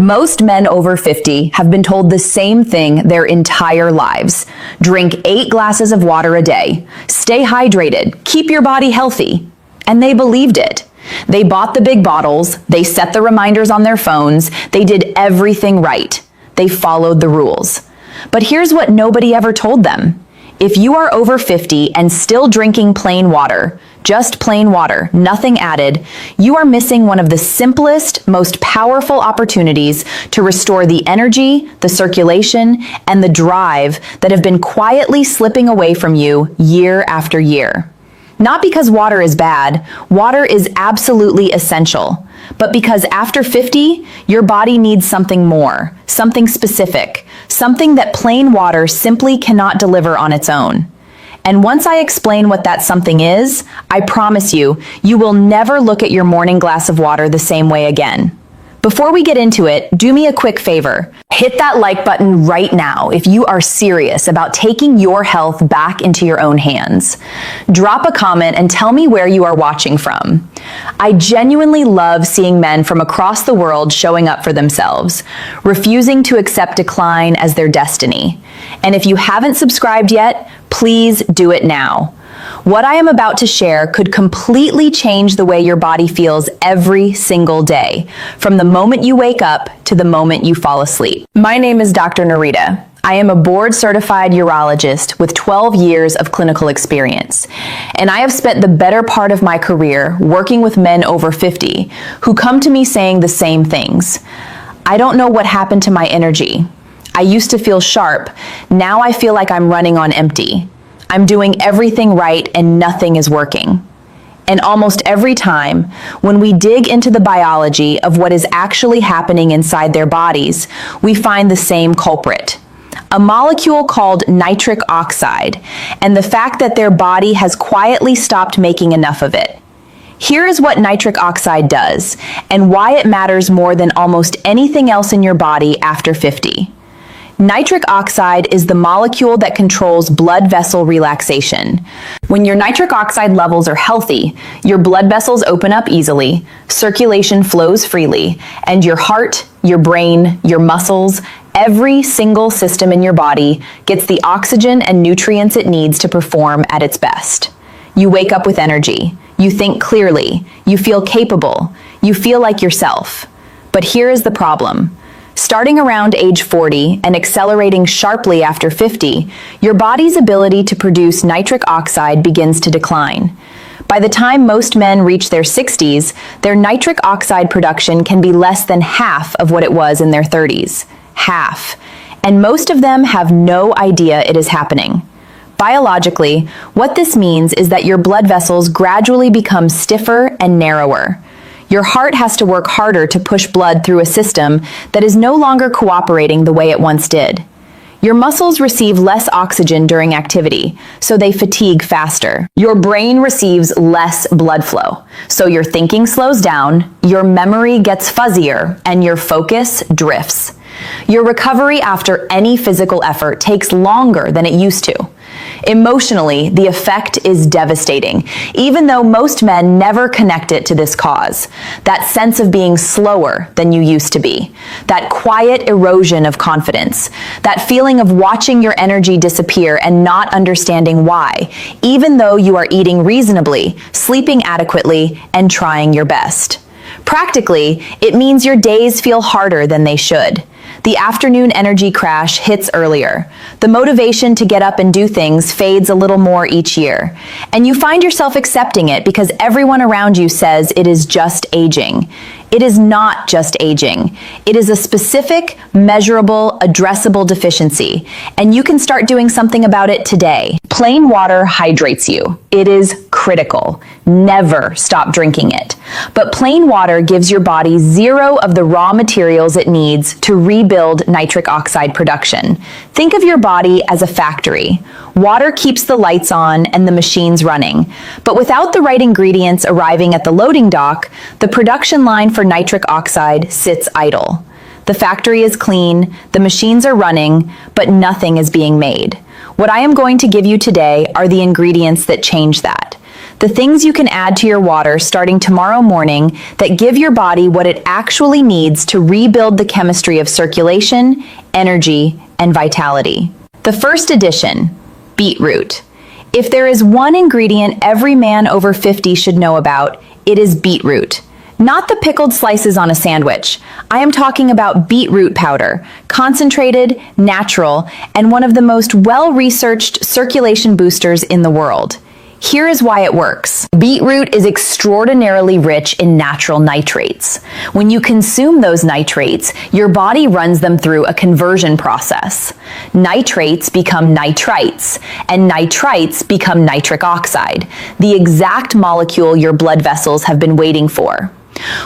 Most men over 50 have been told the same thing their entire lives. Drink 8 glasses of water a day. Stay hydrated. Keep your body healthy. And they believed it. They bought the big bottles. They set the reminders on their phones. They did everything right. They followed the rules. But here's what nobody ever told them. If you are over 50 and still drinking plain water, just plain water, nothing added, you are missing one of the simplest, most powerful opportunities to restore the energy, the circulation, and the drive that have been quietly slipping away from you year after year. Not because water is bad, water is absolutely essential, but because after 50, your body needs something more, something specific, something that plain water simply cannot deliver on its own. And once I explain what that something is, I promise you, you will never look at your morning glass of water the same way again. Before we get into it, do me a quick favor. Hit that like button right now if you are serious about taking your health back into your own hands. Drop a comment and tell me where you are watching from. I genuinely love seeing men from across the world showing up for themselves, refusing to accept decline as their destiny. And if you haven't subscribed yet, please do it now. What I am about to share could completely change the way your body feels every single day, from the moment you wake up to the moment you fall asleep. My name is Dr. Nerita. I am a board-certified urologist with 12 years of clinical experience, and I have spent the better part of my career working with men over 50 who come to me saying the same things. I don't know what happened to my energy. I used to feel sharp. Now I feel like I'm running on empty. I'm doing everything right and nothing is working. And almost every time, when we dig into the biology of what is actually happening inside their bodies, we find the same culprit. A molecule called nitric oxide, and the fact that their body has quietly stopped making enough of it. Here is what nitric oxide does, and why it matters more than almost anything else in your body after 50. Nitric oxide is the molecule that controls blood vessel relaxation. When your nitric oxide levels are healthy, your blood vessels open up easily, circulation flows freely, and your heart, your brain, your muscles, every single system in your body gets the oxygen and nutrients it needs to perform at its best. You wake up with energy. You think clearly. You feel capable. You feel like yourself. But here is the problem. Starting around age 40 and accelerating sharply after 50, your body's ability to produce nitric oxide begins to decline. By the time most men reach their 60s, their nitric oxide production can be less than half of what it was in their 30s. Half. And most of them have no idea it is happening. Biologically, what this means is that your blood vessels gradually become stiffer and narrower. Your heart has to work harder to push blood through a system that is no longer cooperating the way it once did. Your muscles receive less oxygen during activity, so they fatigue faster. Your brain receives less blood flow, so your thinking slows down, your memory gets fuzzier, and your focus drifts. Your recovery after any physical effort takes longer than it used to. Emotionally, the effect is devastating, even though most men never connect it to this cause. That sense of being slower than you used to be. That quiet erosion of confidence. That feeling of watching your energy disappear and not understanding why, even though you are eating reasonably, sleeping adequately, and trying your best. Practically, it means your days feel harder than they should. The afternoon energy crash hits earlier. The motivation to get up and do things fades a little more each year. And you find yourself accepting it because everyone around you says it is just aging. It is not just aging. It is a specific, measurable, addressable deficiency, and you can start doing something about it today. Plain water hydrates you. It is critical. Never stop drinking it. But plain water gives your body zero of the raw materials it needs to rebuild nitric oxide production. Think of your body as a factory. Water keeps the lights on and the machines running. But without the right ingredients arriving at the loading dock, the production line for nitric oxide sits idle. The factory is clean, the machines are running, but nothing is being made. What I am going to give you today are the ingredients that change that. The things you can add to your water starting tomorrow morning that give your body what it actually needs to rebuild the chemistry of circulation, energy, and vitality. The first addition, beetroot. If there is one ingredient every man over 50 should know about, it is beetroot. Not the pickled slices on a sandwich. I am talking about beetroot powder, concentrated, natural, and one of the most well-researched circulation boosters in the world. Here is why it works. Beetroot is extraordinarily rich in natural nitrates. When you consume those nitrates, your body runs them through a conversion process. Nitrates become nitrites, and nitrites become nitric oxide, the exact molecule your blood vessels have been waiting for.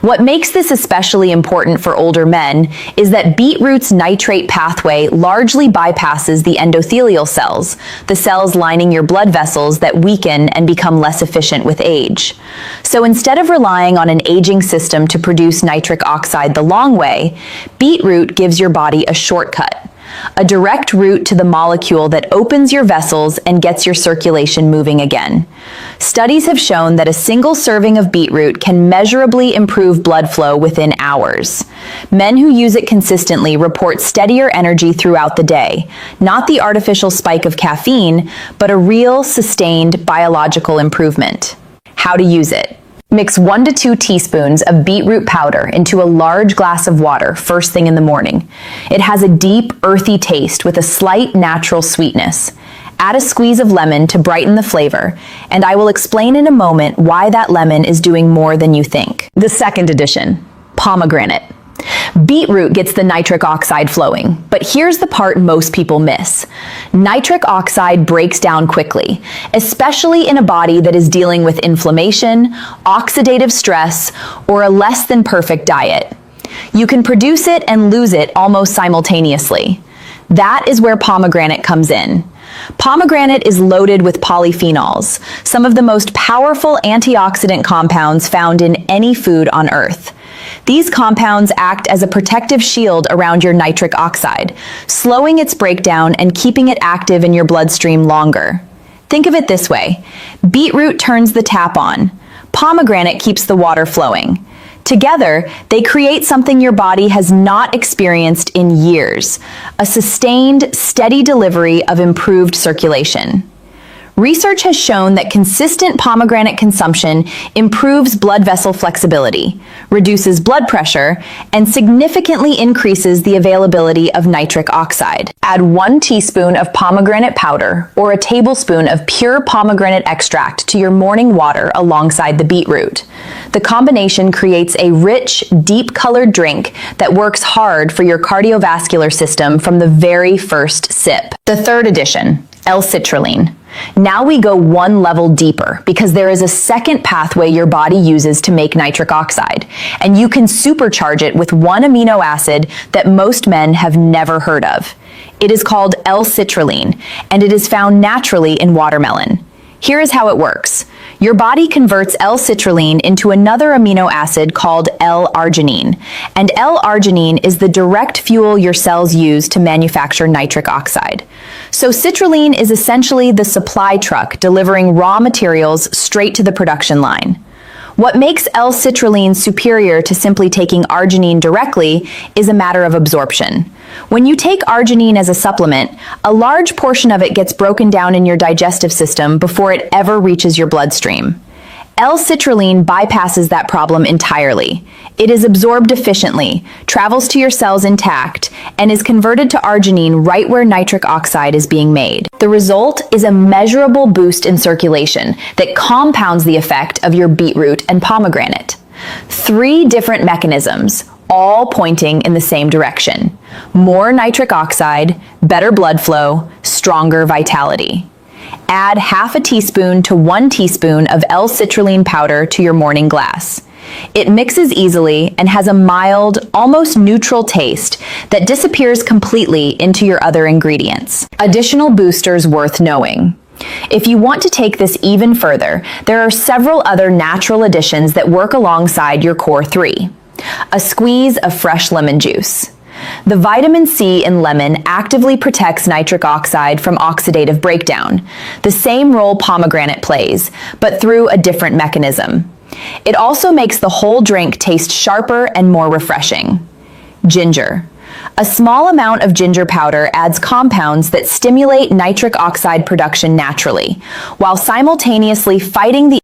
What makes this especially important for older men is that beetroot's nitrate pathway largely bypasses the endothelial cells, the cells lining your blood vessels that weaken and become less efficient with age. So instead of relying on an aging system to produce nitric oxide the long way, beetroot gives your body a shortcut. A direct route to the molecule that opens your vessels and gets your circulation moving again. Studies have shown that a single serving of beetroot can measurably improve blood flow within hours. Men who use it consistently report steadier energy throughout the day, not the artificial spike of caffeine, but a real, sustained biological improvement. How to use it. Mix 1 to 2 teaspoons of beetroot powder into a large glass of water first thing in the morning. It has a deep, earthy taste with a slight natural sweetness. Add a squeeze of lemon to brighten the flavor, and I will explain in a moment why that lemon is doing more than you think. The second addition, pomegranate. Beetroot gets the nitric oxide flowing, but here's the part most people miss. Nitric oxide breaks down quickly, especially in a body that is dealing with inflammation, oxidative stress, or a less than perfect diet. You can produce it and lose it almost simultaneously. That is where pomegranate comes in. Pomegranate is loaded with polyphenols, some of the most powerful antioxidant compounds found in any food on Earth. These compounds act as a protective shield around your nitric oxide, slowing its breakdown and keeping it active in your bloodstream longer. Think of it this way. Beetroot turns the tap on. Pomegranate keeps the water flowing. Together, they create something your body has not experienced in years, a sustained, steady delivery of improved circulation. Research has shown that consistent pomegranate consumption improves blood vessel flexibility, reduces blood pressure, and significantly increases the availability of nitric oxide. Add 1 teaspoon of pomegranate powder or a tablespoon of pure pomegranate extract to your morning water alongside the beetroot. The combination creates a rich, deep-colored drink that works hard for your cardiovascular system from the very first sip. The third addition, L-citrulline. Now we go one level deeper because there is a second pathway your body uses to make nitric oxide, and you can supercharge it with one amino acid that most men have never heard of. It is called L-citrulline, and it is found naturally in watermelon. Here is how it works. Your body converts L-citrulline into another amino acid called L-arginine, and L-arginine is the direct fuel your cells use to manufacture nitric oxide. So citrulline is essentially the supply truck delivering raw materials straight to the production line. What makes L-citrulline superior to simply taking arginine directly is a matter of absorption. When you take arginine as a supplement, a large portion of it gets broken down in your digestive system before it ever reaches your bloodstream. L-citrulline bypasses that problem entirely. It is absorbed efficiently, travels to your cells intact, and is converted to arginine right where nitric oxide is being made. The result is a measurable boost in circulation that compounds the effect of your beetroot and pomegranate. 3 different mechanisms, all pointing in the same direction. More nitric oxide, better blood flow, stronger vitality. Add half a teaspoon to 1 teaspoon of L-citrulline powder to your morning glass. It mixes easily and has a mild, almost neutral taste that disappears completely into your other ingredients. Additional boosters worth knowing. If you want to take this even further, there are several other natural additions that work alongside your core 3. A squeeze of fresh lemon juice. The vitamin C in lemon actively protects nitric oxide from oxidative breakdown, the same role pomegranate plays, but through a different mechanism. It also makes the whole drink taste sharper and more refreshing. Ginger. A small amount of ginger powder adds compounds that stimulate nitric oxide production naturally, while simultaneously fighting the